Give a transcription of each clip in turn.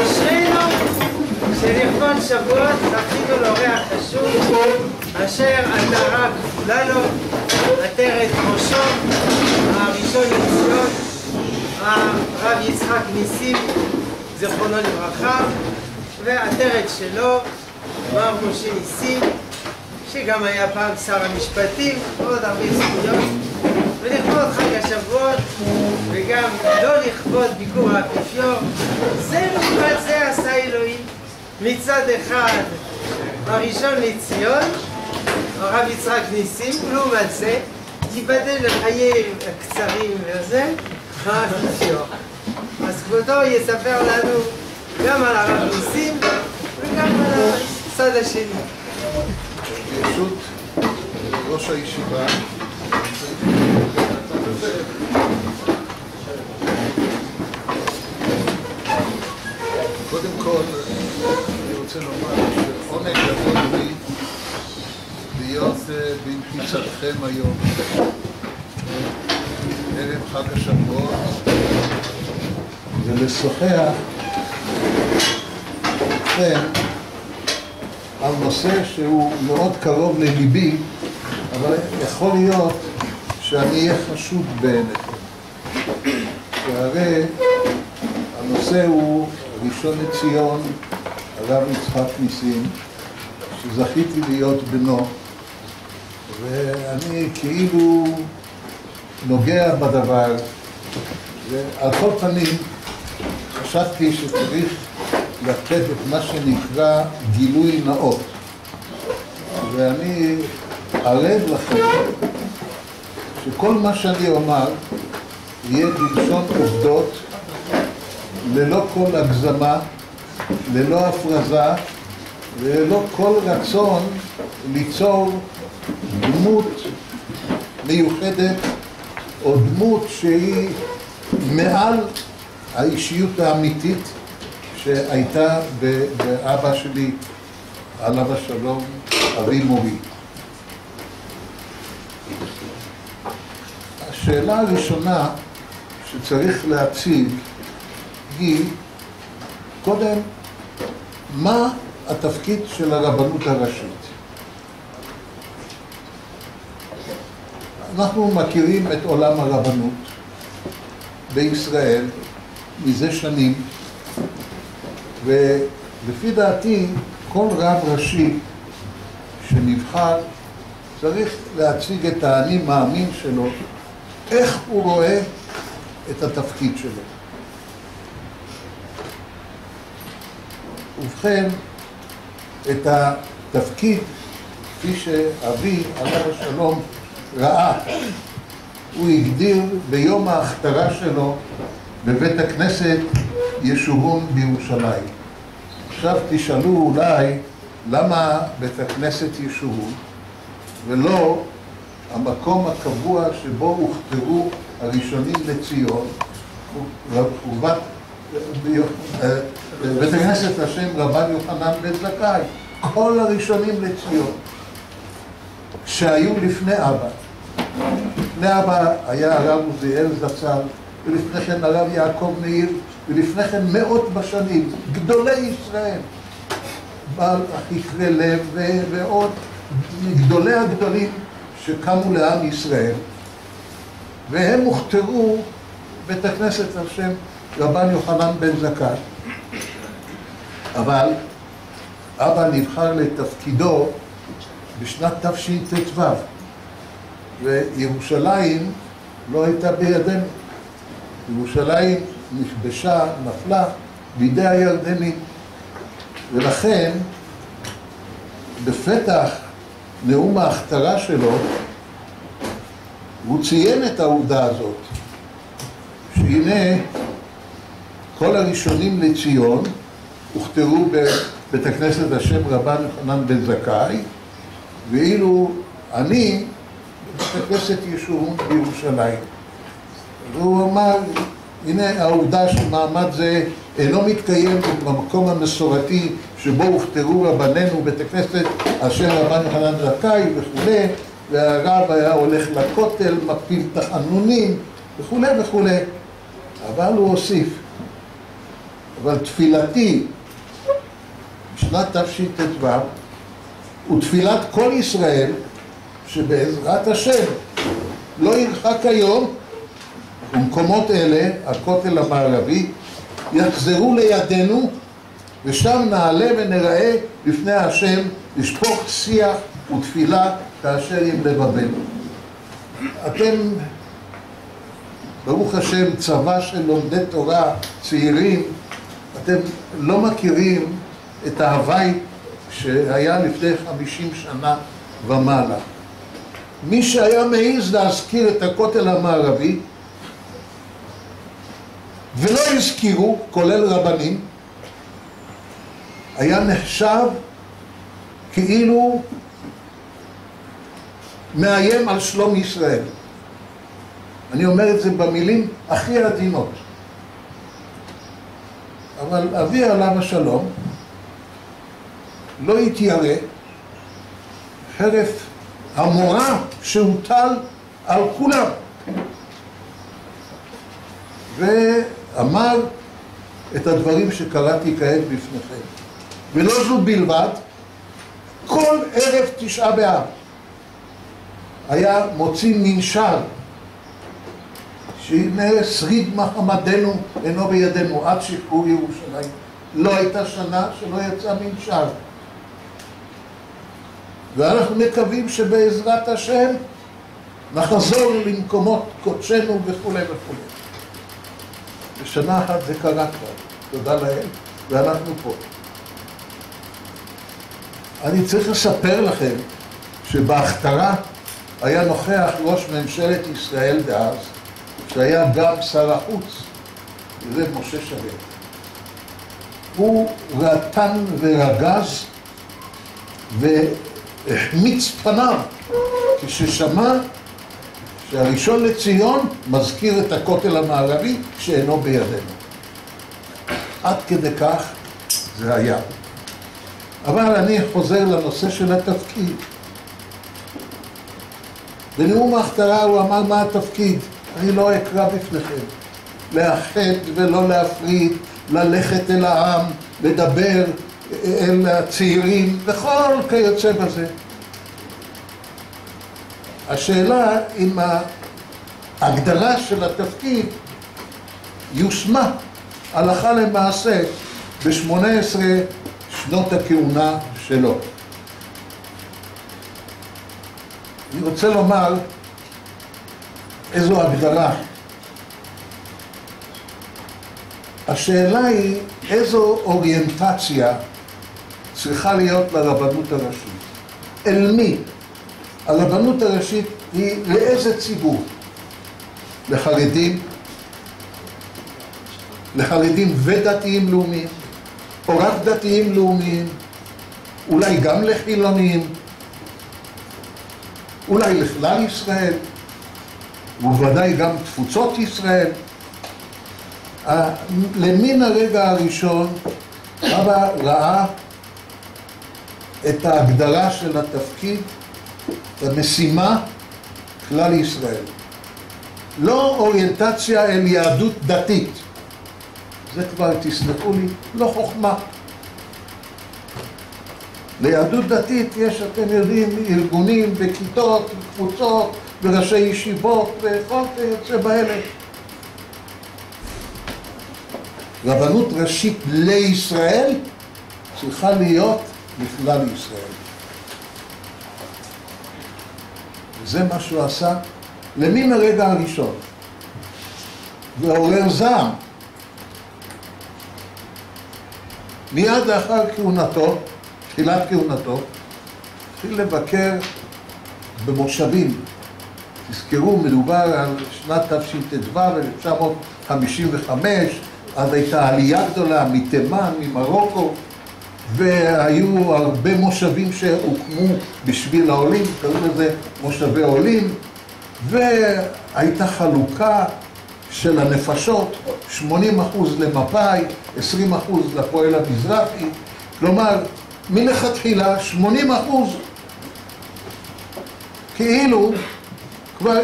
אשרינו שלכבוד שבועות זכינו לאורח חשוב אשר עטרה כפולה לו, עטרת ראשו, הראשון לציון, הרב יצחק ניסים זיכרונו לברכה, והעטרת שלו מר משה ניסים שגם היה פעם שר המשפטים, עוד הרבה זכויות. ולכבוד חג השבועות וגם לא לכבוד ביקור האפיפיור, זה מצד זה עשה אלוהים. מצד אחד הראשון לציון הרב יצחק ניסים, לעומת זה ייבדל לחיים קצרים וזה האפיפיור. אז כבודו יספר לנו גם על הרב ניסים וגם על הצד השני. ברשות ראש הישיבה, קודם כל אני רוצה לומר שעונג גדול לי להיות במחיצתכם היום ערב חג השבועות ולשוחח איתכם על נושא שהוא מאוד קרוב לליבי, אבל יכול להיות שאני אהיה חשוד בעיניכם. שהרי הנושא הוא ראשון לציון, הרב יצחק ניסים, שזכיתי להיות בנו, ואני כאילו נוגע בדבר, ועל כל פנים חשבתי שצריך לתת את מה שנקרא גילוי נאות. ואני ערב לכם שכל מה שאני אומר יהיה בלשון עובדות, ללא כל הגזמה, ללא הפרזה, וללא כל רצון ליצור דמות מיוחדת או דמות שהיא מעל האישיות האמיתית שהייתה באבא שלי, עליו השלום, אבי מורי. השאלה הראשונה שצריך להציג היא, קודם, מה התפקיד של הרבנות הראשית? אנחנו מכירים את עולם הרבנות בישראל מזה שנים, ולפי דעתי כל רב ראשי שנבחר צריך להציג את האני מאמין שלו, איך הוא רואה את התפקיד שלו. ובכן, את התפקיד כפי שאבי עליו השלום ראה, הוא הגדיר ביום ההכתרה שלו בבית הכנסת ישורון בירושלים. עכשיו תשאלו אולי למה בית הכנסת ישורון ולא המקום הקבוע שבו הוכתרו הראשונים לציון, בית הכנסת השם רבן יוחנן בן זכאי, כל הראשונים לציון שהיו לפני אבא. לפני אבא היה הרב עוזיאל זצ"ל, ולפני כן הרב יעקב מאיר, ולפני כן מאות בשנים, גדולי ישראל, בעל חכרי לב ועוד גדולי הגדולים שקמו לעם ישראל, והם הוכתרו בית הכנסת השם רבן יוחנן בן זכאי. אבל אבא נבחר לתפקידו בשנת תשט"ו, וירושלים לא הייתה בידינו. ירושלים נכבשה, נפלה בידי הירדנים, ולכן בפתח נאום ההכתרה שלו הוא ציין את העובדה הזאת, שהנה כל הראשונים לציון הוכתרו בבית הכנסת השם רבן יוחנן בן זכאי, ואילו אני בבית הכנסת ישורון בירושלים. והוא אמר, הנה העובדה שמעמד זה אינו מתקיים במקום המסורתי שבו הוכתרו רבנינו בית הכנסת השם רבן יוחנן בן זכאי וכו', והרב היה הולך לכותל, מפיל תחנונים וכו' וכו'. אבל הוא הוסיף, אבל תפילתי בשנת תשט"ו ותפילת כל ישראל שבעזרת השם לא ירחק היום ומקומות אלה, הכותל המערבי, יחזרו לידינו ושם נעלה ונראה לפני השם לשפוך שיח ותפילה כאשר עם לבבנו. אתם, ברוך השם, צבא של לומדי תורה צעירים, אתם לא מכירים את ההווי שהיה לפני 50 שנה ומעלה. מי שהיה מעיז להזכיר את הכותל המערבי ולא הזכירו, כולל רבנים, היה נחשב כאילו מאיים על שלום ישראל. אני אומר את זה במילים הכי עדינות. אבל אבי עליו השלום לא התיירא חרף המורא שהוטל על כולם. ואמר את הדברים שקראתי כעת בפניכם. ולא זו בלבד, כל ערב תשעה באב היה מוציא מנשר שהנה שריד מחמדנו אינו בידינו עד שחרור ירושלים. לא הייתה שנה שלא יצא מנשר. ואנחנו מקווים שבעזרת השם נחזור למקומות קודשנו וכו' וכו'. בשנה אחת זה קרה כבר, תודה לאל, ואנחנו פה. אני צריך לספר לכם שבהכתרה היה נוכח ראש ממשלת ישראל דאז, שהיה גם שר החוץ, זה משה שרת. הוא רטן ורגז והחמיץ פניו כששמע שהראשון לציון מזכיר את הכותל המערבי שאינו בידינו. עד כדי כך זה היה. אבל אני חוזר לנושא של התפקיד. בנאום ההכתרה הוא אמר מה התפקיד. אני לא אקרא בפניכם. לאחד ולא להפריד, ללכת אל העם, לדבר אל הצעירים, וכל כיוצא בזה. השאלה אם ההגדרה של התפקיד יושמה הלכה למעשה ב-18 שנות הכהונה שלו. אני רוצה לומר איזו הגדרה. השאלה היא איזו אוריינטציה צריכה להיות לרבנות הראשית. אל מי? הרבנות הראשית היא לאיזה ציבור? לחרדים? לחרדים ודתיים לאומיים? או רק דתיים לאומיים? אולי גם לחילונים? אולי לכלל ישראל? ובוודאי גם תפוצות ישראל? למן הרגע הראשון אבא ראה את ההגדרה של התפקיד, את המשימה, כלל ישראל. לא אוריינטציה אל יהדות דתית. זה כבר, תסלחו לי, לא חוכמה. ליהדות דתית יש, אתם יודעים, ארגונים וכיתות וקבוצות וראשי ישיבות וכל כיוצא באלה. רבנות ראשית לישראל צריכה להיות לכלל ישראל. וזה מה שהוא עשה למן הרגע הראשון. ועורר זעם. מיד לאחר כהונתו, תחילת כהונתו, התחיל לבקר במושבים. תזכרו, מדובר על שנת תשט"ו, 1955, אז הייתה עלייה גדולה מתימן, ממרוקו, והיו הרבה מושבים שהוקמו בשביל העולים, קראו לזה מושבי עולים, והייתה חלוקה של הנפשות, 80% למפא"י, 20% לפועל המזרחי, כלומר, מלכתחילה 80% כאילו כבר,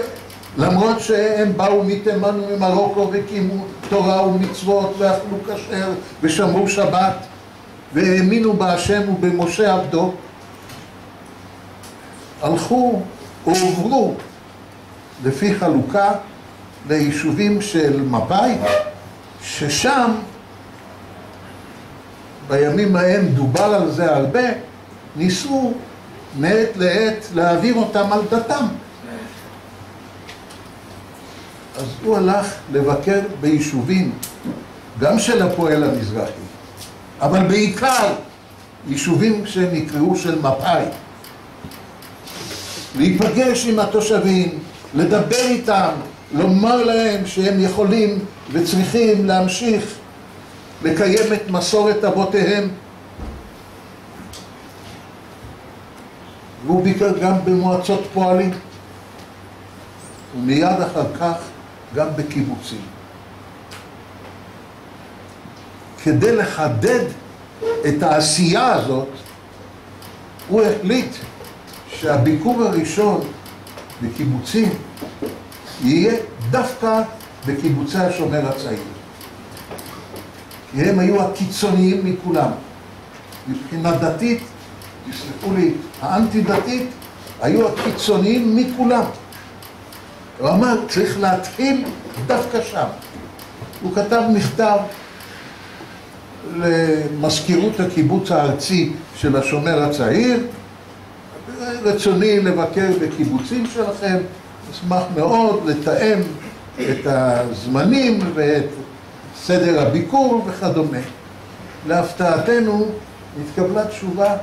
למרות שהם באו מתימן וממרוקו וקיימו תורה ומצוות ואכלו כשר ושמרו שבת והאמינו בהשם ובמשה עבדו, הלכו ועוברו לפי חלוקה ליישובים של מפא"י, ששם בימים ההם דובר על זה הרבה, ניסו מעת לעת להעביר אותם על דתם. אז הוא הלך לבקר ביישובים, גם של הפועל המזרחי, אבל בעיקר יישובים שנקראו של מפא"י. להיפגש עם התושבים, לדבר איתם, לומר להם שהם יכולים וצריכים להמשיך לקיים את מסורת אבותיהם. והוא ביקר גם במועצות פועלים, ומיד אחר כך גם בקיבוצים. כדי לחדד את העשייה הזאת, הוא החליט שהביקור הראשון בקיבוצים יהיה דווקא בקיבוצי השומר הצעיר. כי הם היו הקיצוניים מכולם. מבחינה דתית, תסלחו לי, האנטי-דתית, היו הקיצוניים מכולם. הוא אמר, צריך להתחיל דווקא שם. הוא כתב מכתב למזכירות הקיבוץ הארצי של השומר הצעיר, רצוני לבקר בקיבוצים שלכם, אשמח מאוד לתאם את הזמנים ואת סדר הביקור וכדומה. להפתעתנו התקבלה תשובה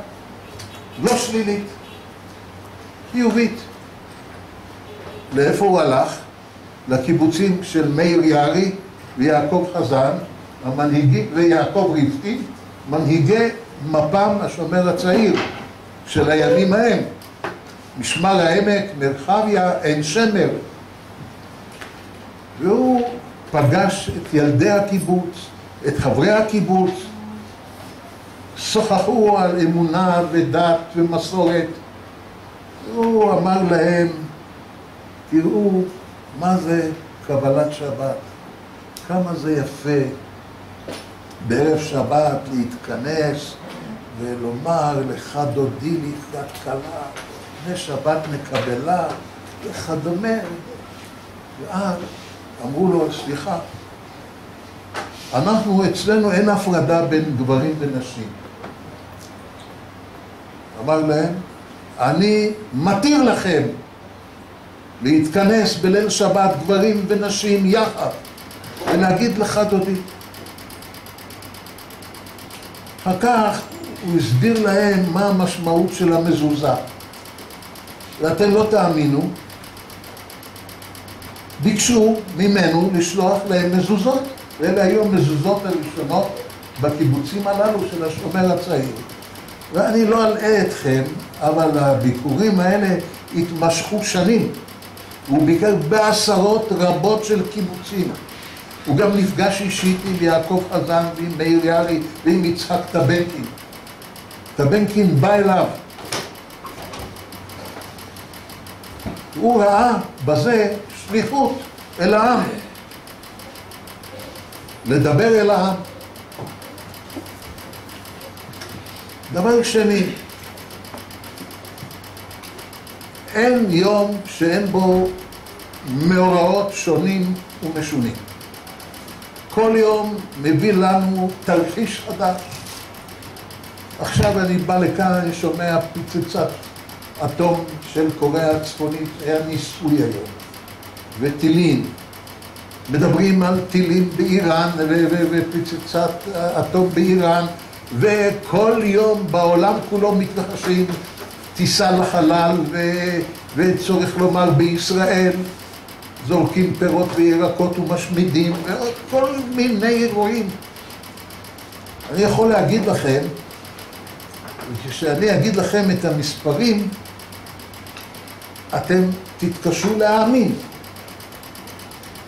לא שלילית, חיובית. לאיפה הוא הלך? לקיבוצים של מאיר יערי ויעקב חזן, המנהיגים, ויעקב ריבקין, מנהיגי מפ"ם השומר הצעיר של הימים ההם, משמר העמק, מרחביה, עין שמר. והוא פגש את ילדי הקיבוץ, את חברי הקיבוץ, שוחחו על אמונה ודת ומסורת. הוא אמר להם, תראו מה זה קבלת שבת, כמה זה יפה בערב שבת להתכנס ולומר לך דודי לקראת כלה, לפני שבת נקבלה וכדומה. ואז אמרו לו, סליחה, אצלנו אין הפרדה בין גברים ונשים. אמר להם, אני מתיר לכם להתכנס בליל שבת גברים ונשים יחד ולהגיד לך דודי. אחר כך הוא הסביר להם מה המשמעות של המזוזה. ואתם לא תאמינו, ביקשו ממנו לשלוח להם מזוזות, ואלה היו המזוזות הראשונות בקיבוצים הללו של השומר הצעיר. ואני לא אלאה אתכם, אבל הביקורים האלה התמשכו שנים. הוא ביקר בעשרות רבות של קיבוצים. הוא גם נפגש אישית עם יעקב חזן ועם מאיר יערי ועם יצחק טבנקין. טבנקין בא אליו. הוא ראה בזה שליחות אל העם. לדבר אל העם. דבר שני, אין יום שאין בו מאורעות שונים ומשונים. כל יום מביא לנו תרחיש חדש. עכשיו אני בא לכאן, אני שומע פצצת אטום של קוריאה הצפונית, היה ניסוי היום, וטילים. מדברים על טילים באיראן ופצצת אטום באיראן, וכל יום בעולם כולו מתרחשים טיסה לחלל, וצורך לומר בישראל זורקים פירות וירקות ומשמידים, ועוד כל מיני אירועים. אני יכול להגיד לכם, כשאני אגיד לכם את המספרים, אתם תתקשו להאמין.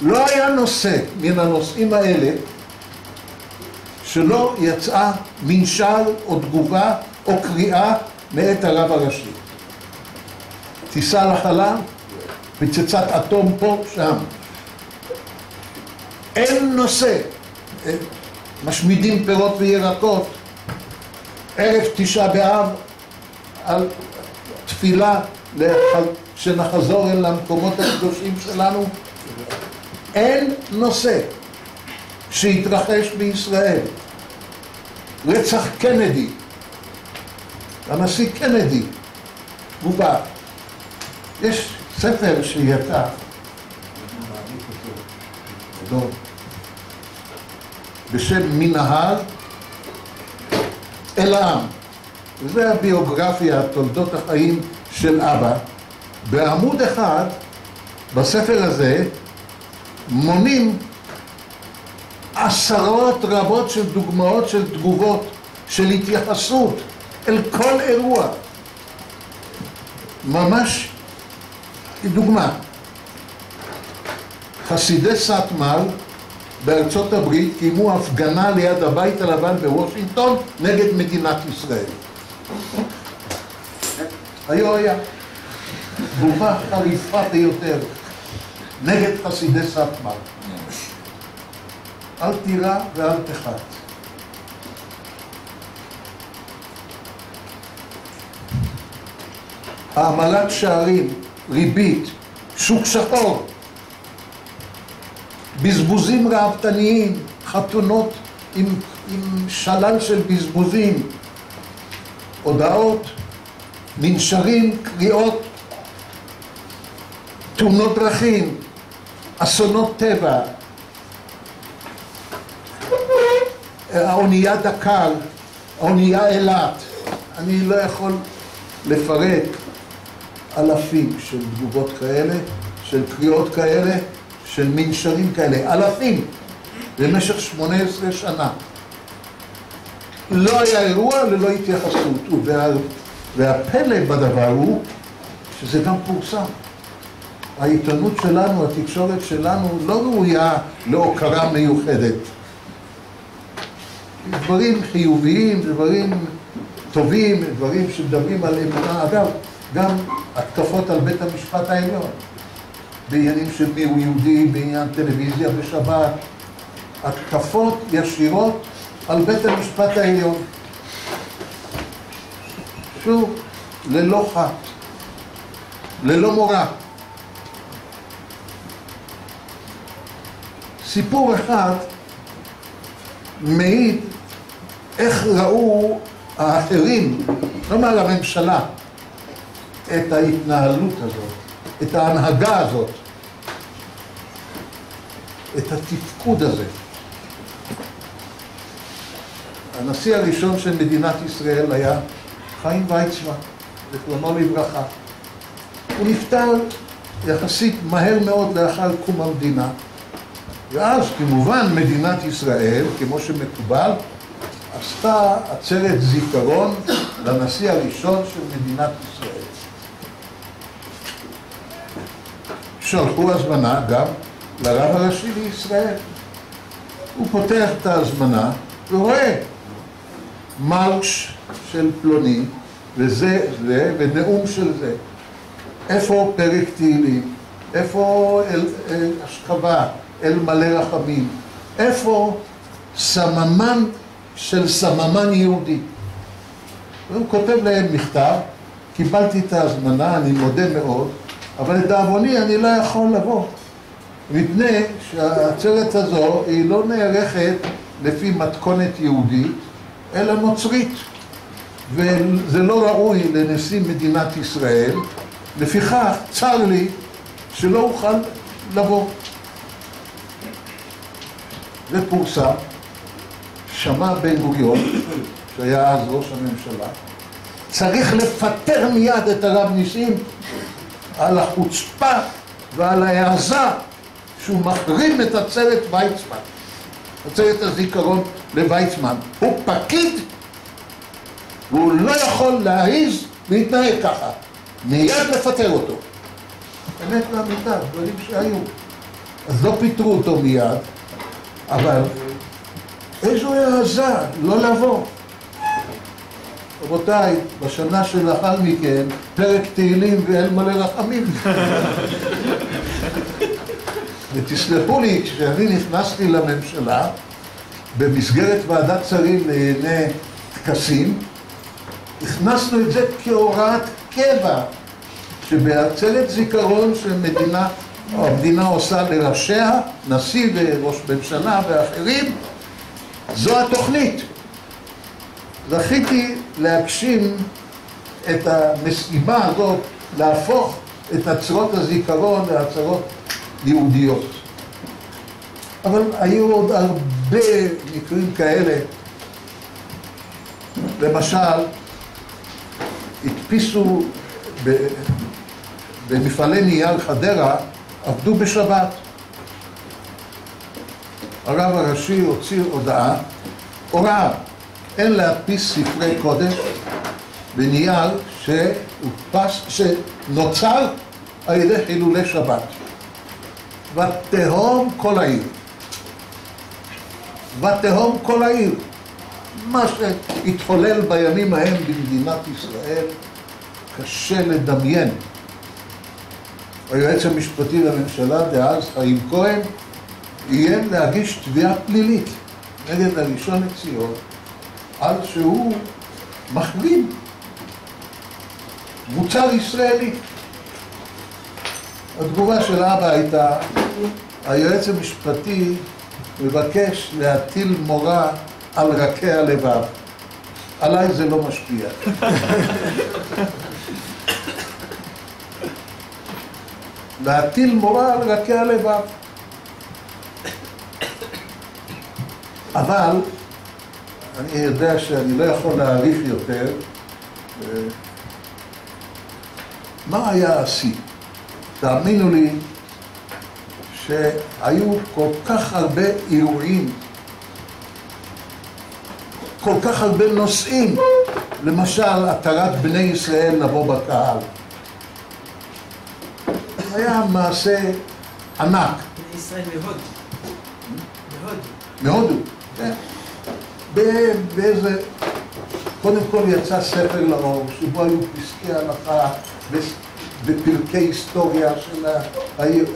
לא היה נושא מן הנושאים האלה שלא יצאה מנשר או תגובה או קריאה מאת הרב הראשי. טיסה לחלל, פצצת אטום פה, שם. אין נושא. משמידים פירות וירקות. ערב תשעה באב, על תפילה שנחזור אל המקומות הקדושים שלנו. אין נושא שהתרחש בישראל. רצח קנדי, הנשיא קנדי, תגובה. יש ספר שיצא, בשם מנהר אל העם. וזה הביוגרפיה, תולדות החיים של אבא. בעמוד אחד, בספר הזה, מונים עשרות רבות של דוגמאות של תגובות, של התייחסות אל כל אירוע. ממש דוגמה. חסידי סאטמר בארצות הברית קיימו הפגנה ליד הבית הלבן בוושינגטון נגד מדינת ישראל. היה תגובה חריפה ביותר נגד חסידי סאטמר. אל תירא ואל תחת. העמלת שערים, ריבית, שוק שחור, בזבוזים ראוותניים, חתונות עם שלל של בזבוזים, הודעות, מנשרים, קריאות, תאונות דרכים, אסונות טבע, האונייה דקל, האונייה אילת. אני לא יכול לפרט אלפים של תגובות כאלה, של קריאות כאלה, של מנשרים כאלה, אלפים, במשך 18 שנה. לא היה אירוע ללא התייחסות, והפלא בדבר הוא שזה גם פורסם. העיתונות שלנו, התקשורת שלנו, לא ראויה להוקרה מיוחדת. דברים חיוביים, דברים טובים, דברים שמדברים על אמונה. אגב, גם התקפות על בית המשפט העליון, בעניינים של מיהו יהודי, בעניין טלוויזיה בשבת, התקפות ישירות על בית המשפט העליון. שוב, ללא חת, ללא מורא. סיפור אחד מעיד איך ראו האחרים, כלומר הממשלה, את ההתנהלות הזאת, את ההנהגה הזאת, את התפקוד הזה. הנשיא הראשון של מדינת ישראל היה חיים ויצמן, זיכרונו לברכה. הוא נפטר יחסית מהר מאוד לאחר קום המדינה, ואז כמובן מדינת ישראל, כמו שמקובל, עשתה עצרת זיכרון לנשיא הראשון של מדינת ישראל. שלחו הזמנה גם לרב הראשי לישראל. הוא פותח את ההזמנה ורואה מרש של פלוני, וזה, ונאום של זה. איפה פרק תהילים? איפה השכבה, אל מלא רחמים? איפה סממן של סממן יהודי? והוא כותב להם מכתב, קיבלתי את ההזמנה, אני מודה מאוד, אבל לדאבוני אני לא יכול לבוא, מפני שהעצרת הזו היא לא נערכת לפי מתכונת יהודית, אלא נוצרית, וזה לא ראוי לנשיא מדינת ישראל, לפיכך צר לי שלא אוכל לבוא. ופורסם, שמע בן גוריון, שהיה אז ראש הממשלה, צריך לפטר מיד את הרב ניסים על החוצפה ועל ההעזה שהוא מחרים את עצרת ויצמן, עצרת הזיכרון לויצמן. הוא פקיד והוא לא יכול להעיז להתנהג ככה, מיד לפטר אותו. באמת לאמיתה, דברים שהיו. אז לא פיטרו אותו מיד, אבל איזו העזה לא לבוא. רבותיי, בשנה שלאחר מכן, פרק תהילים ואל מלא רחמים. ותסלחו לי, כשאני נכנסתי לממשלה, במסגרת ועדת שרים לענייני טקסים, הכנסנו את זה כהוראת קבע, שבעצרת זיכרון המדינה עושה לראשיה, נשיא וראש ממשלה ואחרים, זו התוכנית. זכיתי להגשים את המשימה הזאת, להפוך את עצרות הזיכרון לעצרות יהודיות. אבל היו עוד הרבה מקרים כאלה. למשל, הדפיסו במפעלי נייר חדרה, עבדו בשבת. הרב הראשי הוציא הוראה, אין להדפיס ספרי קודש בנייר שנוצר על ידי חילולי שבת. ותהום כל העיר. ותהום כל העיר. מה שהתחולל בימים ההם במדינת ישראל קשה לדמיין. היועץ המשפטי לממשלה דאז, חיים כהן, איים להגיש תביעה פלילית נגד הראשון לציון על שהוא מחרים מוצר ישראלי. התגובה של אבא הייתה, היועץ המשפטי מבקש להטיל מורא על רכי הלבב. עליי זה לא משפיע. להטיל מורא על רכי הלבב. אבל אני יודע שאני לא יכול להעריך יותר. מה היה השיא? תאמינו לי שהיו כל כך הרבה אירועים, כל כך הרבה נושאים, למשל, התרת בני ישראל לבוא בקהל. היה מעשה ענק. בני ישראל מהודו. מהודו, כן. באיזה... קודם כל יצא ספר לאור, שבו היו פסקי הלכה ופרקי היסטוריה של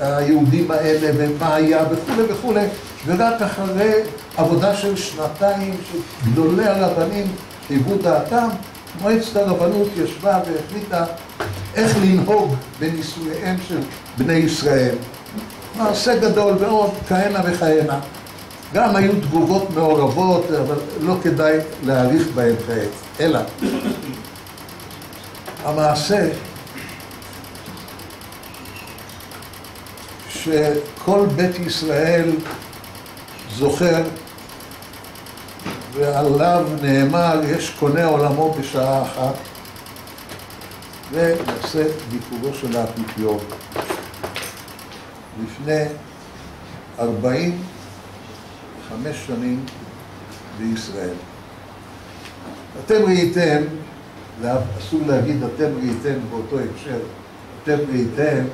היהודים האלה ומה היה וכו' וכו'. ורק אחרי עבודה של שנתיים שגדולי הרבנים חיוו דעתם, מועצת הרבנות ישבה והחליטה איך לנהוג בנישואיהם של בני ישראל. מעשה גדול ועוד כהנה וכהנה. גם היו תגובות מעורבות, אבל לא כדאי להאריך בהם כעת. אלא, המעשה שכל בית ישראל זוכר, ועליו נאמר, יש קונה עולמו בשעה אחת, ונעשה ביקורו של האפיפיור. לפני 45 שנים בישראל. אתם ראיתם, אסור להגיד אתם ראיתם באותו הקשר, אתם ראיתם,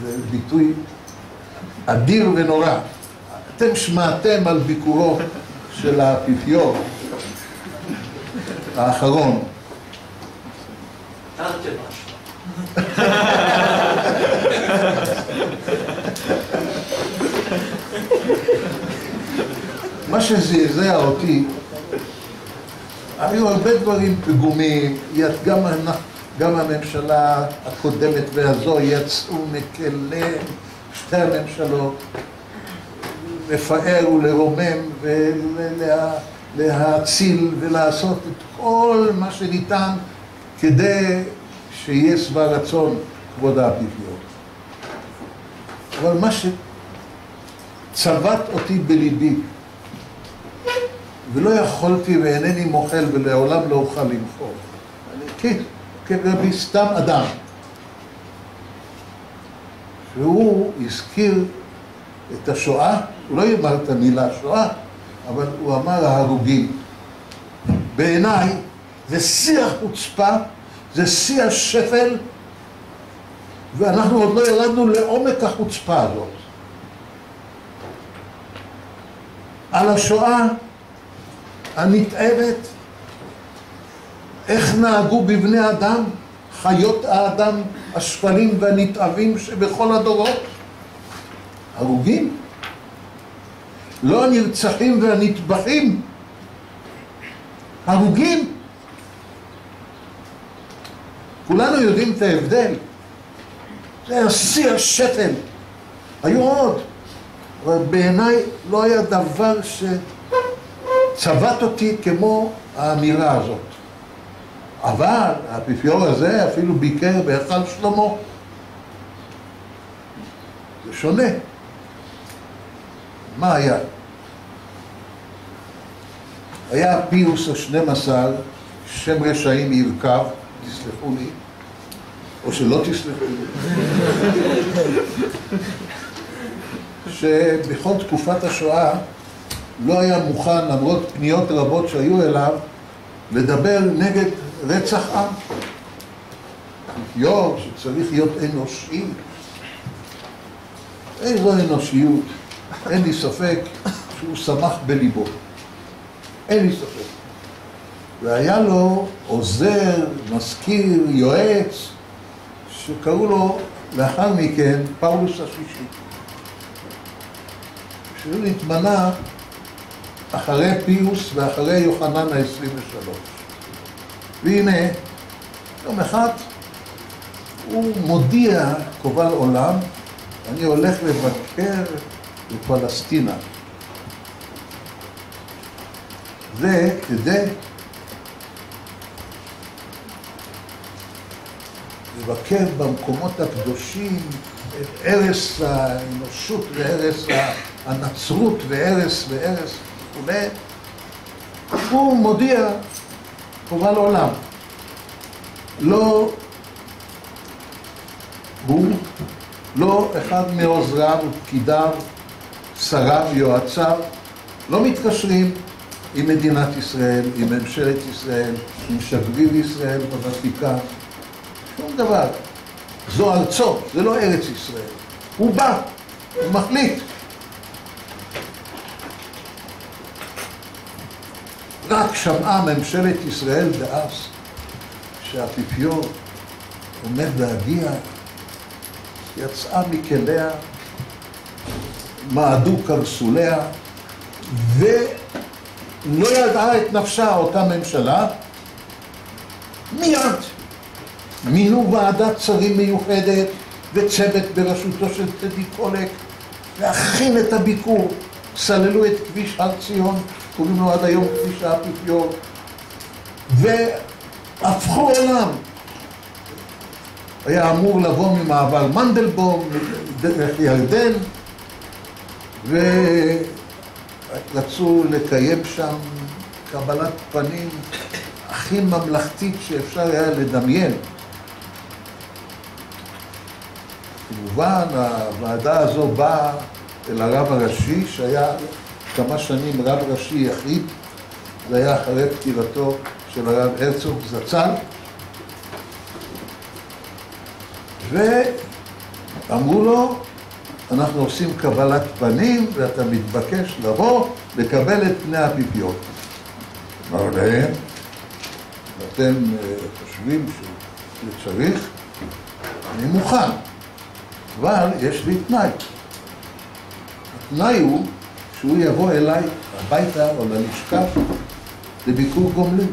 זה ביטוי אדיר ונורא. אתם שמעתם על ביקורו של האפיפיור האחרון. תרתי משהו. מה שזעזע אותי, היו הרבה דברים פגומים, גם הממשלה הקודמת והזו יצאו מכלי שתי הממשלות, לפאר ולרומם ולהציל ולעשות את כל מה שניתן כדי שיהיה שבע רצון כבוד האפיפיור. אבל מה שצבט אותי בליבי, ולא יכולתי ואינני מוחל ולעולם לא אוכל למחול, כרבי סתם אדם, שהוא הזכיר את השואה, הוא לא אמר את המילה שואה, אבל הוא אמר ההרוגים. בעיניי זה שיא החוצפה, זה שיא השפל, ואנחנו עוד לא ירדנו לעומק החוצפה הזאת. על השואה הנתעבת איך נהגו בבני אדם, חיות האדם השפלים והנתעבים שבכל הדורות? הרוגים? לא הנרצחים והנטבחים, הרוגים. כולנו יודעים את ההבדל. זה היה שיא השפל. היו עוד, אבל בעיניי לא היה דבר שצבט אותי כמו האמירה הזאת. אבל האפיפיור הזה אפילו ביקר בהיכל שלמה. זה שונה. מה היה? היה פיוס ה-12, שם רשעים ירכב, תסלחו לי, או שלא תסלחו לי, שבכל תקופת השואה לא היה מוכן, למרות פניות רבות שהיו אליו, לדבר נגד רצח עם. אפיפיור שצריך להיות אנושי. איזו אנושיות. אין לי ספק שהוא שמח בליבו. אין לי ספק. והיה לו עוזר, מזכיר, יועץ, שקראו לו לאחר מכן פאולוס השישי. שהוא התמנה אחרי פיוס ואחרי יוחנן ה-23. והנה, יום אחד הוא מודיע קובל עולם, אני הולך לבקר בפלסטינה. וכדי לבקר במקומות הקדושים, את ערש האנושות וערש הנצרות וערש וכו', הוא מודיע קובל עולם. לא הוא, לא אחד מעוזריו ופקידיו, שריו, יועציו, לא מתקשרים עם מדינת ישראל, עם ממשלת ישראל, עם שגריר ישראל בוותיקן, שום דבר. זו ארצו, זה לא ארץ ישראל. הוא בא, הוא מחליט. רק שמעה ממשלת ישראל דאז שהאפיפיור עומד להגיע, יצאה מכליה, מעדו קרסוליה, ולא ידעה את נפשה אותה ממשלה. מיד מינו ועדת שרים מיוחדת וצוות בראשותו של טדי קולק להכין את הביקור. סללו את כביש הר ציון, קוראים לו עד היום כביש האפיפיור, והפכו עולם. היה אמור לבוא ממעבר מנדלבום, דרך ירדן, ורצו לקיים שם קבלת פנים הכי ממלכתית שאפשר היה לדמיין. כמובן, הוועדה הזו באה אל הרב הראשי, שהיה כמה שנים רב ראשי יחיד, זה היה אחרי פטירתו של הרב הרצוג זצ"ל, ואמרו לו, אנחנו עושים קבלת פנים ואתה מתבקש לבוא לקבל את פני האפיפיור. אמר להם, ואתם חושבים שצריך, אני מוכן, אבל יש לי תנאי. התנאי הוא שהוא יבוא אליי הביתה או ללשכה לביקור גומלין,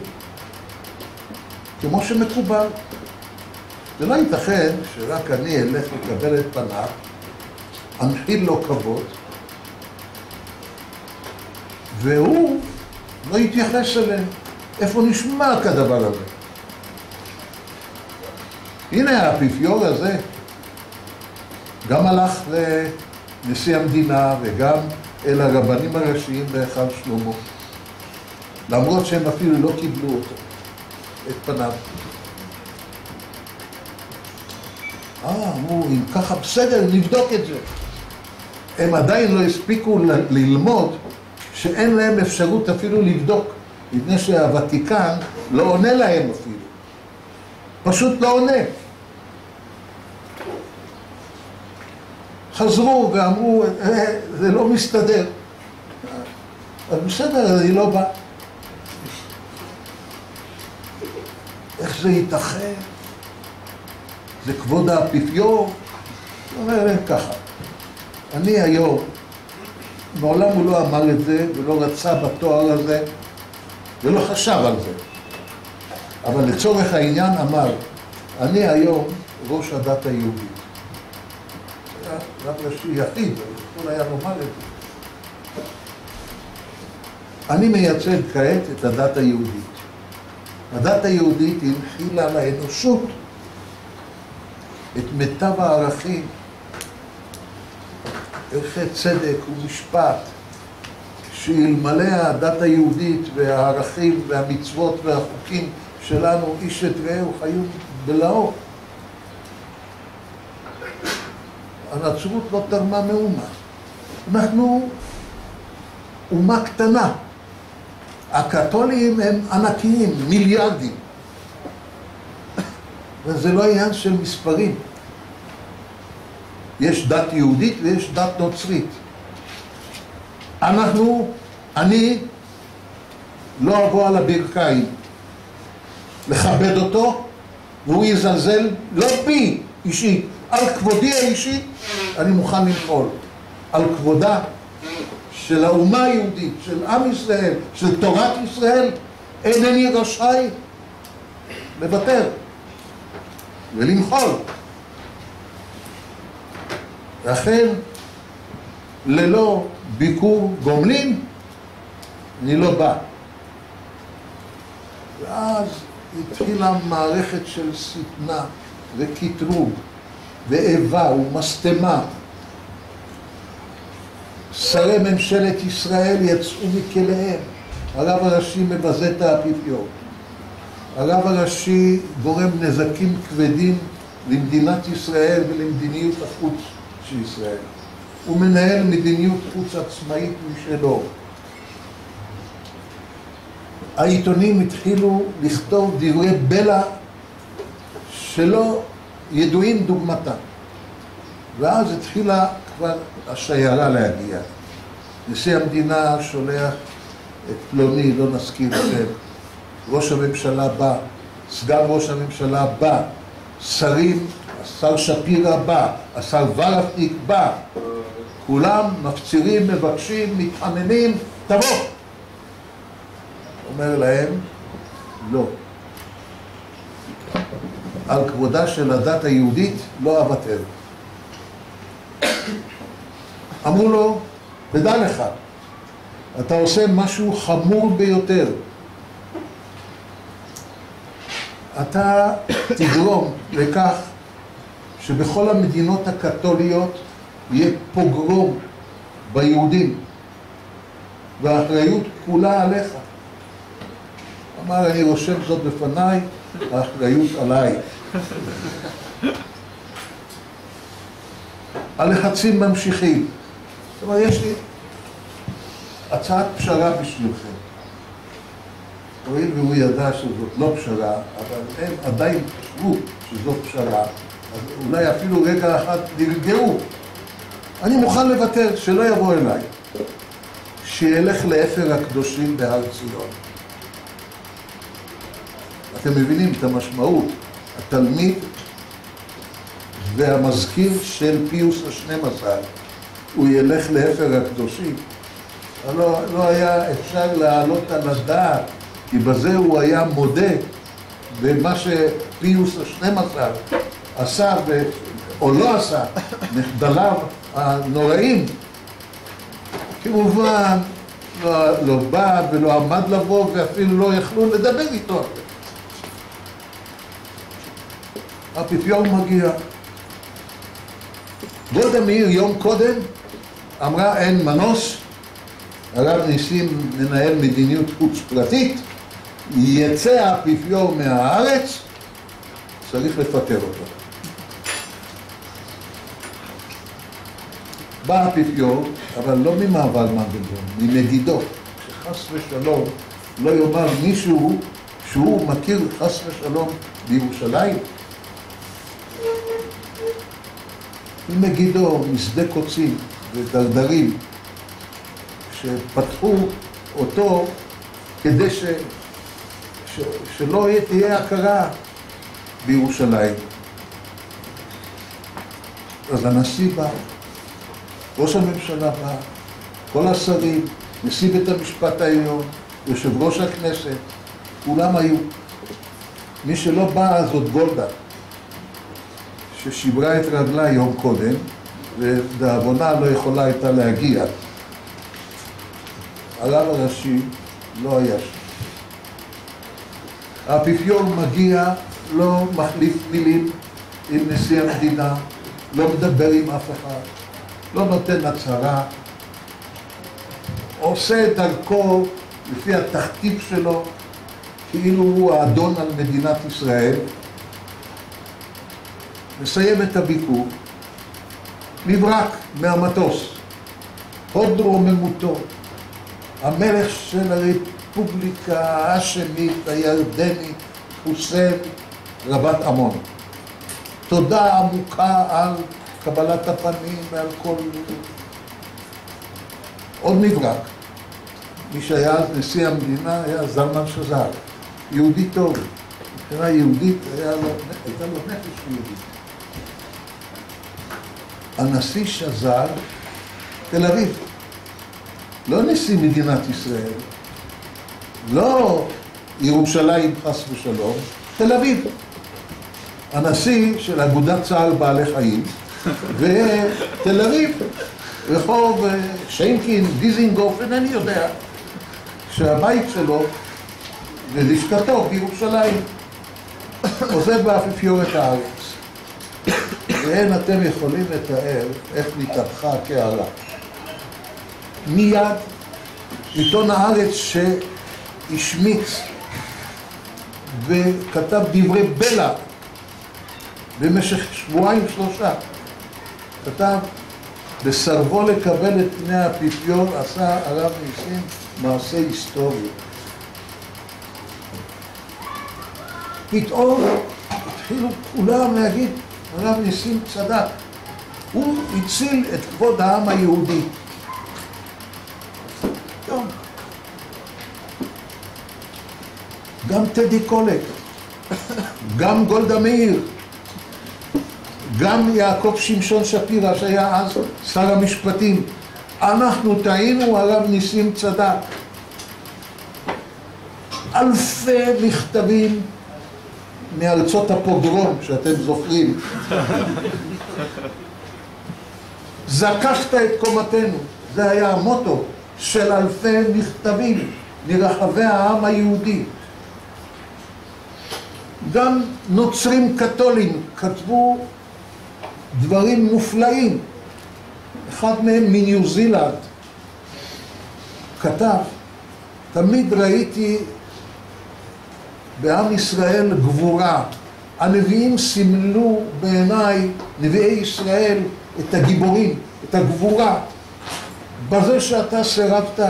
כמו שמקובל. זה לא ייתכן שרק אני אלך לקבל את פניו, אנחיל לו כבוד, והוא לא יתייחס אליהם. איפה נשמע כדבר הזה? הנה האפיפיור הזה גם הלך לנשיא המדינה וגם אל הרבנים הראשיים בהיכל שלמה, למרות שהם אפילו לא קיבלו אותו, את פניו. אמרו, אם ככה בסדר, נבדוק את זה. הם עדיין לא הספיקו ללמוד שאין להם אפשרות אפילו לבדוק, מפני שהוותיקן לא עונה להם אפילו. פשוט לא עונה. חזרו ואמרו, זה לא מסתדר. אז בסדר, אני לא בא. זה ייתכן? זה כבוד האפיפיור? הוא אומר להם ככה, אני היום, מעולם הוא לא אמר את זה ולא רצה בתואר הזה ולא חשב על זה, אבל לצורך העניין אמר, אני היום ראש הדת היהודית. היה רב ראשי יחיד, יכול היה לומר את זה. אני מייצג כעת את הדת היהודית. הדת היהודית הנחילה לאנושות את מיטב הערכים, ערכי צדק ומשפט, שאלמלא הדת היהודית והערכים והמצוות והחוקים שלנו, איש את רעהו חיו בלעו. הנצרות לא תרמה מאומה. אנחנו אומה קטנה. הקתולים הם ענקיים, מיליארדים. וזה לא עניין של מספרים. יש דת יהודית ויש דת נוצרית. אני לא אבוא על הברכיים לכבד אותו, והוא יזלזל לא בי אישית, על כבודי האישי אני מוכן למחול. על כבודה של האומה היהודית, של עם ישראל, של תורת ישראל, אינני רשאי לוותר ולמחול. ואכן, ללא ביקור גומלין, אני לא בא. ואז התחילה מערכת של שטנה וקטרוג ואיבה ומסתמה. שרי ממשלת ישראל יצאו מכליהם. הרב הראשי מבזה את האפיפיור. הרב הראשי גורם נזקים כבדים למדינת ישראל ולמדיניות החוץ של ישראל. הוא מנהל מדיניות חוץ עצמאית משלו. העיתונים התחילו לכתוב דברי בלע שלא ידועים דוגמתם. ואז התחילה כבר השיירה להגיע. נשיא המדינה שולח את פלוני, לא נזכיר שם, ראש הממשלה בא, סגן ראש הממשלה בא, שרים, השר שפירא בא, השר ורפניק בא, כולם מפצירים, מבקשים, מתחננים, תבוא. אומר להם, לא. על כבודה של הדת היהודית לא אוותר. אמרו לו, תדע לך, אתה עושה משהו חמור ביותר. אתה תגרום לכך שבכל המדינות הקתוליות יהיה פוגרום ביהודים, והאחריות כולה עליך. אמר, אני רושם זאת בפניי, האחריות עליי. הלחצים ממשיכים. זאת אומרת, יש לי הצעת פשרה בשבילכם. והוא ידע שזאת לא פשרה, אבל הם עדיין חשבו שזאת פשרה, אז אולי אפילו רגע אחד נרגעו. אני מוכן לוותר, שלא יבוא אליי. שילך לאפר הקדושים בהר ציון. אתם מבינים את המשמעות. התלמיד והמזכיר של פיוס ה-12, הוא ילך לאפר הקדושים. לא היה אפשר להעלות על הדעת, כי בזה הוא היה מודה במה שפיוס ה-12 עשה או לא עשה, מחדליו הנוראים. כמובן, לא בא ולא עמד לבוא ואפילו לא יכלו לדבר איתו. האפיפיור מגיע. גולדה מאיר יום קודם אמרה אין מנוס, הרב ניסים מנהל מדיניות חוץ פרטית, יצא האפיפיור מהארץ, צריך לפטר אותו. בא האפיפיור, אבל לא ממעבר מנדלבום, ממגידו, שחס ושלום לא יאמר מישהו שהוא מכיר חס ושלום בירושלים. ממגידו, משדה קוצים ודרדרים, שפתחו אותו כדי שלא תהיה הכרה בירושלים. אז הנשיא בא, ראש הממשלה בא, כל השרים, נשיא בית המשפט העליון, יושב ראש הכנסת, כולם היו. מי שלא בא זאת גולדה, ששיברה את רגלה יום קודם, ודאבונה לא יכולה הייתה להגיע. הרב הראשי לא היה שם. האפיפיור מגיע, לא מחליף מילים עם נשיא המדינה, לא מדבר עם אף אחד, לא נותן הצהרה, עושה את דרכו לפי התכתיב שלו, כאילו הוא האדון על מדינת ישראל, מסיים את הביקור, נברק מהמטוס, הוד רוממותו, המלך של הרפובליקה האשמית הירדנית, חוסיין רבת עמון. תודה עמוקה על קבלת הפנים ועל כל... עוד נברק. מי שהיה אז נשיא המדינה היה זלמן שזר, יהודי טוב. מבחינה יהודית הייתה לו נפש יהודית. הנשיא שזר, תל אביב. לא נשיא מדינת ישראל, לא ירושלים חס ושלום, תל אביב. הנשיא של אגודת צה"ל בעלי חיים, ותל אביב, רחוב שיינקין, דיזינגוף, אינני יודע, שהבית שלו ולשכתו בירושלים עוזב באפיפיור את הארץ. ואין אתם יכולים לתאר איך נתהפכה הקערה. מיד עיתון הארץ שהשמיץ וכתב דברי בלע במשך שבועיים שלושה, כתב בסרבו לקבל את פני האפיפיור עשה הרב ניסים מעשה היסטורי. פתאום התחילו כולם להגיד הרב ניסים צדק, הוא הציל את כבוד העם היהודי. טוב. גם טדי קולק, גם גולדה מאיר, גם יעקב שמשון שפירא שהיה אז שר המשפטים. אנחנו טעינו, הרב ניסים צדק. אלפי מכתבים מארצות הפוגרום שאתם זוכרים. זקפת את קומתנו, זה היה המוטו של אלפי מכתבים מרחבי העם היהודי. גם נוצרים קתולים כתבו דברים מופלאים. אחד מהם מניו זילנד כתב, תמיד ראיתי בעם ישראל גבורה. הנביאים סימלו בעיניי, נביאי ישראל, את הגיבורים, את הגבורה. בזה שאתה סירבת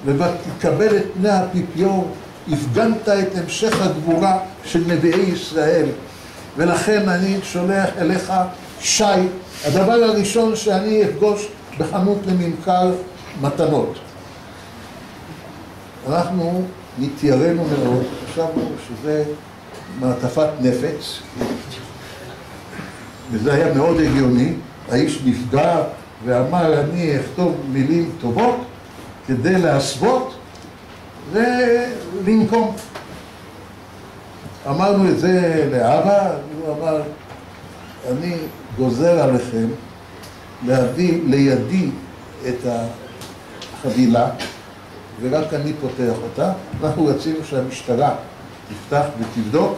ותקבל את פני האפיפיור, הפגנת את המשך הגבורה של נביאי ישראל. ולכן אני שולח אליך שי, הדבר הראשון שאני אפגוש בחנות לממכר מתנות. אנחנו נתיירנו מאוד, חשבנו שזה מעטפת נפץ, וזה היה מאוד הגיוני. האיש נפגע ואמר, אני אכתוב מילים טובות כדי להסוות ולנקום. אמרנו את זה לאבא, הוא אמר, אני גוזר עליכם להביא לידי את החבילה, ורק אני פותח אותה. אנחנו רצינו שהמשטרה תפתח ותבדוק.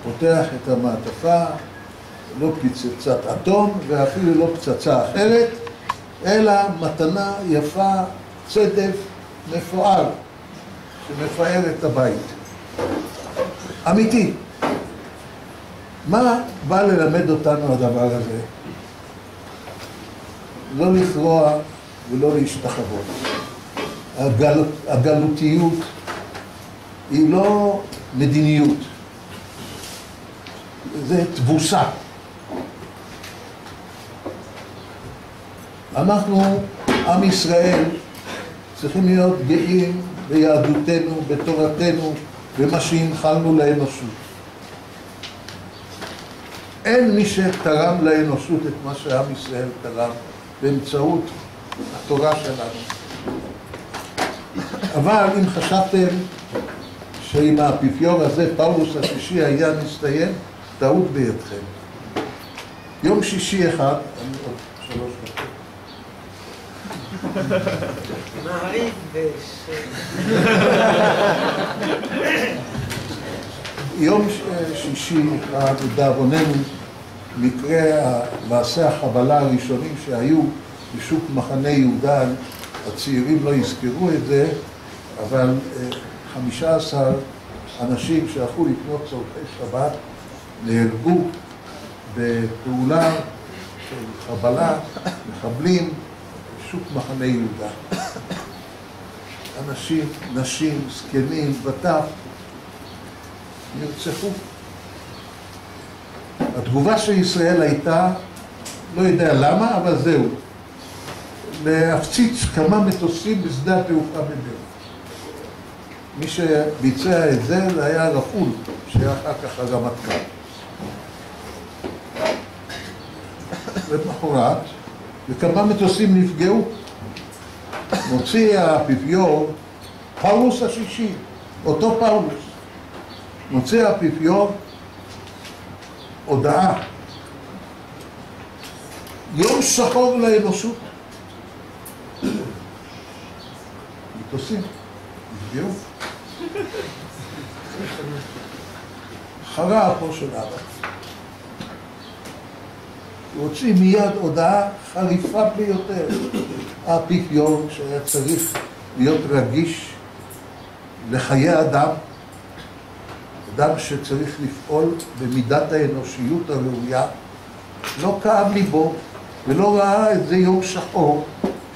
פותח את המעטפה, לא פצצת אטום ואפילו לא פצצה אחרת, אלא מתנה יפה, צדף מפואר, שמפאר את הבית. אמיתי. מה בא ללמד אותנו הדבר הזה? לא לכרוע ולא להשתחוות. הגלותיות היא לא מדיניות, זה תבוסה. אנחנו, עם ישראל, צריכים להיות גאים ביהדותנו, בתורתנו, ומה שהנחלנו לאנושות. אין מי שתרם לאנושות את מה שעם ישראל תרם באמצעות התורה שלנו. אבל אם חשבתם שעם האפיפיור הזה פאולוס השישי היה מסתיים, טעות בידכם. יום שישי אחד, אני עוד 3 דקות. מעריב יום שישי אחד, לדאבוננו, מקרה מעשי החבלה הראשונים שהיו בשוק מחנה יהודה, הצעירים לא יזכרו את זה, אבל 15 אנשים שהלכו לקנות צורכי שבת נהרגו בפעולה של חבלה, מחבלים, בשוק מחנה יהודה. אנשים, נשים, זקנים, וטף, נרצחו. התגובה של ישראל הייתה, לא יודע למה, אבל זהו, להפציץ כמה מטוסים בשדה התעופה בבאר. מי שביצע את זה, זה היה רפול, שהיה אחר כך הרמטכ"ל. למחרת, וכמה מטוסים נפגעו. מוציא האפיפיור, פאולוס השישי, אותו פאולוס, מוציא האפיפיור הודעה. יום שחור לאנושות. מטוסים, נפגעו. חרה אפו של אבא. הוא הוציא מיד הודעה חריפה ביותר. האפיפיור שהיה צריך להיות רגיש לחיי אדם, אדם שצריך לפעול במידת האנושיות הראויה, לא כאב ליבו ולא ראה את זה יום שחור,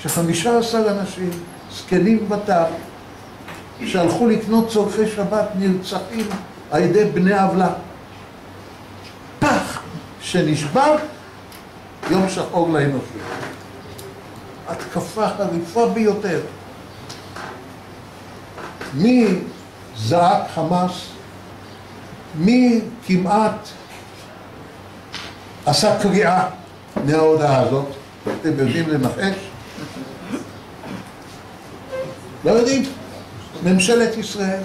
ש15 אנשים, זקנים וטף, שהלכו לקנות צורכי שבת נרצחים על ידי בני עוולה. פח שנשבר, יום שחור לאנושות. התקפה חריפה ביותר. מי זעק חמאס? מי כמעט עשה קריאה מההודעה הזאת? אתם יודעים לנחש? לא יודעים. ממשלת ישראל.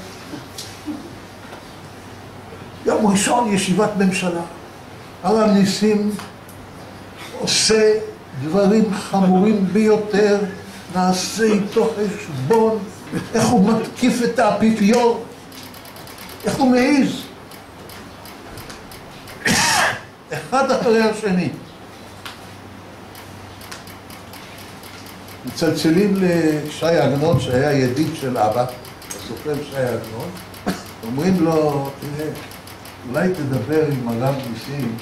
יום ראשון ישיבת ממשלה. הרב ניסים עושה דברים חמורים ביותר, נעשה איתו חשבון, איך הוא מתקיף את האפיפיור, איך הוא מעיז. אחד אחרי השני. מצלצלים לשי עגנון שהיה ידיד של אבא, הסופר שי עגנון, אומרים לו, תראה, אולי תדבר עם הרב ניסים,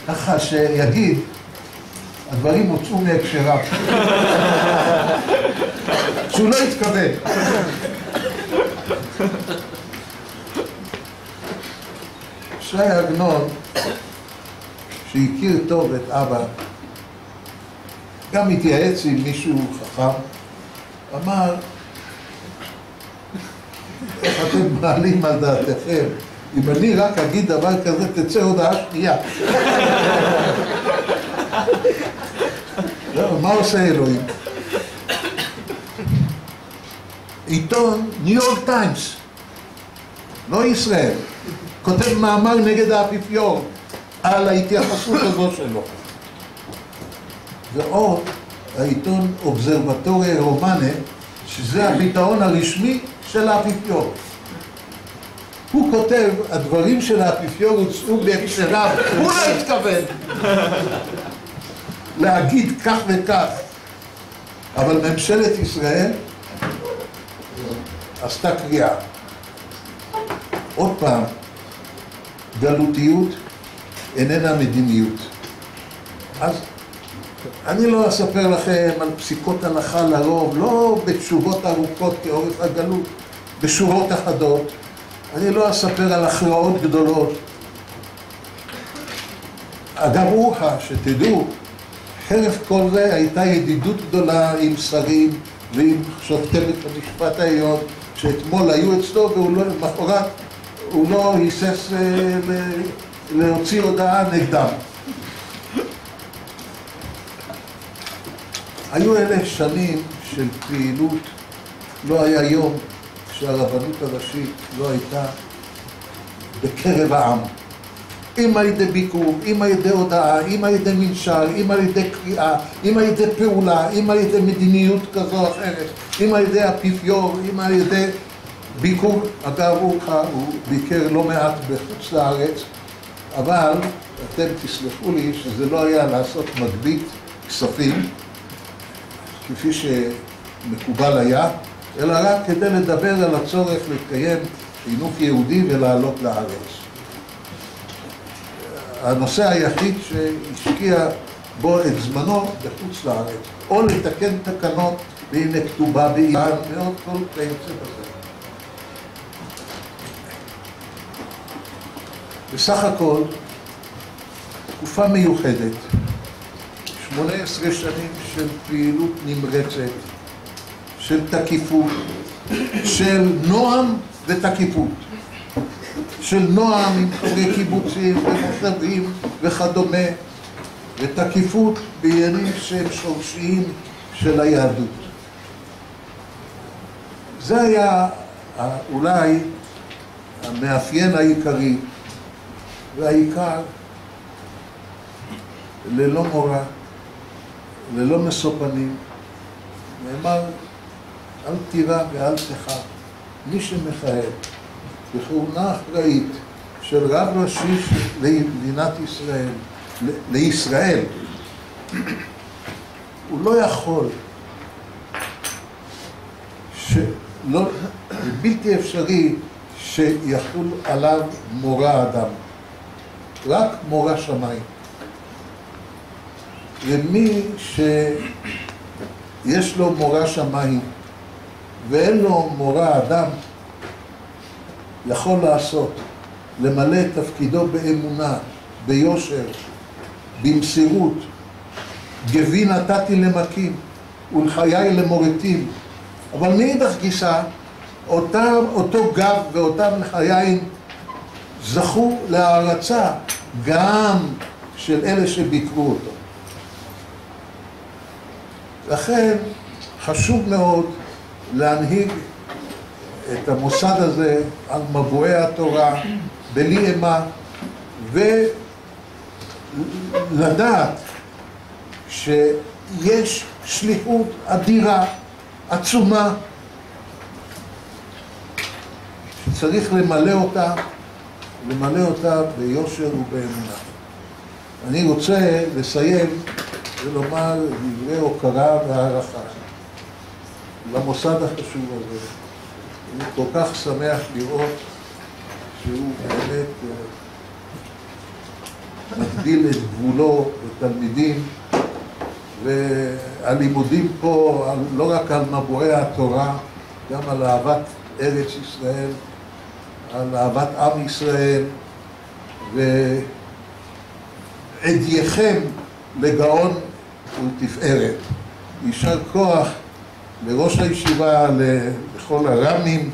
ככה שיגיד, הדברים הוצאו מהקשרם. שהוא לא יתכוון. שי עגנון, שהכיר טוב את אבא, גם התייעץ עם מישהו חכם, אמר, איך אתם מעלים על דעתכם? אם אני רק אגיד דבר כזה, תצא הודעה שנייה. מה עושה אלוהים? עיתון ניו יורק טיימס, לא ישראל, כותב מאמר נגד האפיפיור על ההתייחסות הזו שלו. ועוד העיתון אובזרבטוריה רומנה, שזה הביטאון הרשמי של האפיפיור. הוא כותב, הדברים של האפיפיור הוצאו בהקשריו, הוא לא התכוון להגיד כך וכך. אבל ממשלת ישראל עשתה קריאה. עוד פעם, גלותיות איננה מדיניות. אז אני לא אספר לכם על פסיקות הלכה לרוב, לא בתשובות ארוכות כאורך הגלות, בשורות אחדות. אני לא אספר על הכרעות גדולות. אגב אוחה, שתדעו, חרף כל זה הייתה ידידות גדולה עם שרים ועם שופטי בית המשפט העליון, שאתמול היו אצלו ולמחרת הוא לא היסס להוציא הודעה נגדם. היו אלה שנים של פעילות, לא היה יום שהרבנות הראשית לא הייתה בקרב העם. אם על ידי ביקור, אם על ידי הודעה, אם על ידי מנשר, אם על ידי קריאה, אם על ידי פעולה, אם על ידי מדיניות כזו או אחרת, אם על ידי אפיפיור, אם על ידי ביקור. אגב, הוא ביקר לא מעט בחוץ לארץ, אבל אתם תסלחו לי שזה לא היה לעשות מגבית כספים, כפי שמקובל היה, אלא רק כדי לדבר על הצורך לקיים חינוך יהודי ולעלות לארץ. הנושא היחיד שהשקיע בו את זמנו בחוץ לארץ, או לתקן תקנות, והנה כתובה באיראן, ועוד כל כיוצא בזה. בסך הכל, תקופה מיוחדת, 18 שנים של פעילות נמרצת, של תקיפות, של נועם ותקיפות, של נועם עם חברי קיבוצים ומושבים וכדומה, ותקיפות בעניינים שהם שורשיים של היהדות. זה היה אולי המאפיין העיקרי, והעיקר ללא מורא, ללא משוא פנים. נאמר, אל תירא ואל תחת. מי שמכהן בכהונה אחראית של רב ראשי למדינת ישראל, לישראל, הוא לא יכול, זה בלתי אפשרי שיחול עליו מורא אדם, רק מורא שמיים. ומי שיש לו מורא שמיים ואין לו מורא אדם, יכול לעשות, למלא את תפקידו באמונה, ביושר, במסירות. גבי נתתי למכים ולחיי למורתים. אבל מאידך גיסא, אותו גב ואותם לחיים זכו להערצה גם של אלה שביקרו אותו. לכן חשוב מאוד להנהיג את המוסד הזה על מבואי התורה בלי אימה, ולדעת שיש שליחות אדירה, עצומה, שצריך למלא אותה ביושר ובאמונה. אני רוצה לסיים ולומר דברי הוקרה והערכה למוסד החשוב הזה. אני כל כך שמח לראות שהוא באמת מגדיל את גבולו לתלמידים, והלימודים פה לא רק על מבואי התורה, גם על אהבת ארץ ישראל, על אהבת עם ישראל, ועדייכם לגאון ולתפארת. יישר כוח לראש הישיבה, לכל הרמים,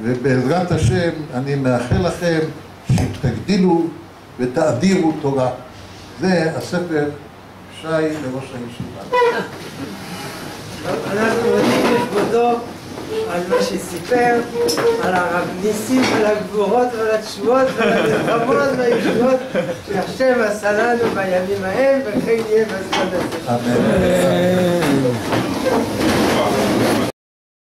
ובעזרת השם אני מאחל לכם שתגדילו ותאדירו תורה. זה הספר שי לראש הישיבה. אנחנו מודים לכבודו על מה שסיפר, על הרב ניסים ועל הגבורות ועל התשובות ועל המלחמות והישועות שהשם עשה לנו בימים ההם, וכן יהיה בזמן הזה. אמן.